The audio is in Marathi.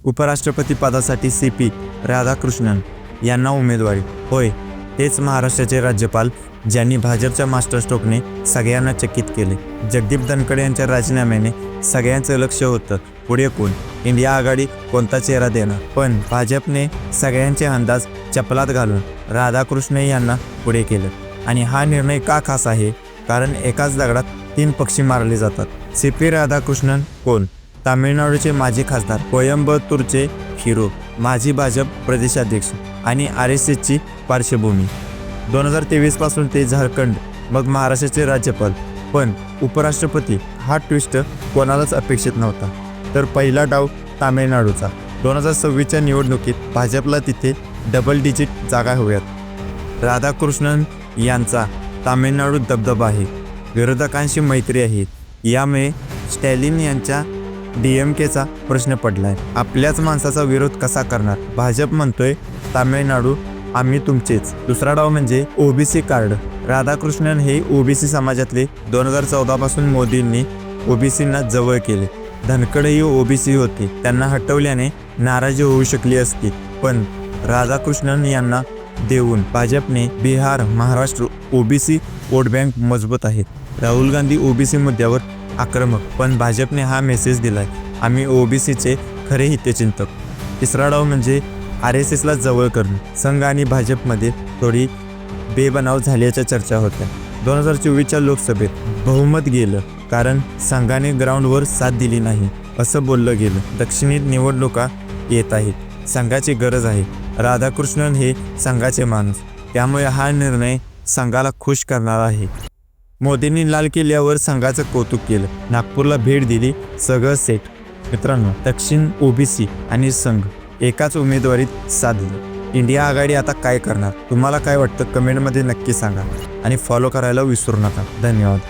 उपराष्ट्रपती पदासाठी CP राधाकृष्णन यांना उमेदवारी. होय, तेच महाराष्ट्राचे राज्यपाल ज्यांनी भाजपच्या मास्टरस्ट्रोकने सगळ्यांना चकित केले. जगदीप धनखड यांच्या राजीनाम्याने सगळ्यांचं लक्ष होतं पुढे कोण, इंडिया आघाडी कोणता चेहरा देणार. पण भाजपने सगळ्यांचे अंदाज चपलात घालून राधाकृष्ण यांना पुढे केलं. आणि हा निर्णय का खास आहे? कारण एकाच दगडात 3 पक्षी मारले जातात. CP राधाकृष्णन कोण? तामिळनाडूचे माजी खासदार, कोयंबतूरचे हिरो, माजी भाजप प्रदेशाध्यक्ष आणि RSSची पार्श्वभूमी. 2023 पासून ते झारखंड, मग महाराष्ट्राचे राज्यपाल. पण उपराष्ट्रपती हा ट्विस्ट कोणालाच अपेक्षित नव्हता. तर पहिला डाव तामिळनाडूचा. 2026च्या निवडणुकीत भाजपला तिथे डबल डिजिट जागा हव्यात. राधाकृष्णन यांचा तामिळनाडूत दबदबा आहे, विरोधकांशी मैत्री आहे. यामुळे स्टॅलिन यांच्या DMKचा प्रश्न पडलाय. आपल्याच माणसाचा विरोध कसा करणार? भाजप म्हणतोय तामिळनाडू आम्ही तुमचेच. दुसरा डाव म्हणजे OBC कार्ड. राधाकृष्णन हे OBC समाजातले. 2014 पासून मोदींनी OBCंना जवळ केले. धनखडही OBC होते, त्यांना हटवल्याने नाराजी होऊ शकली असती. पण राधाकृष्णन यांना देऊन भाजपने Bihar, Maharashtra OBC vote bank मजबूत आहेत. राहुल गांधी OBC मुद्द्यावर आक्रमक, पण भाजपने हा मेसेज दिलाय, आम्ही OBCचे खरे हितचिंतक. तिसरा डाव म्हणजे RSSला जवळ करणं. संघ आणि भाजपमध्ये थोडी बेबनाव झाल्याच्या चर्चा होत्या. 2024च्या लोकसभेत बहुमत गेलं कारण संघाने ग्राउंडवर साथ दिली नाही असं बोललं गेलं. दक्षिणेत निवडणुका येत आहेत, संघाची गरज आहे. राधाकृष्णन हे संघाचे माणूस, त्यामुळे हा निर्णय संघाला खुश करणारा आहे. मोदींनी लाल किल्ल्यावर संघाचं कौतुक केलं, नागपूरला भेट दिली, सगळं सेट. मित्रांनो, दक्षिण OBC आणि संघ एकाच उमेदवारीत साधलं. इंडिया आघाडी आता काय करणार? तुम्हाला काय वाटतं? कमेंटमध्ये नक्की सांगा आणि फॉलो करायला विसरू नका. धन्यवाद.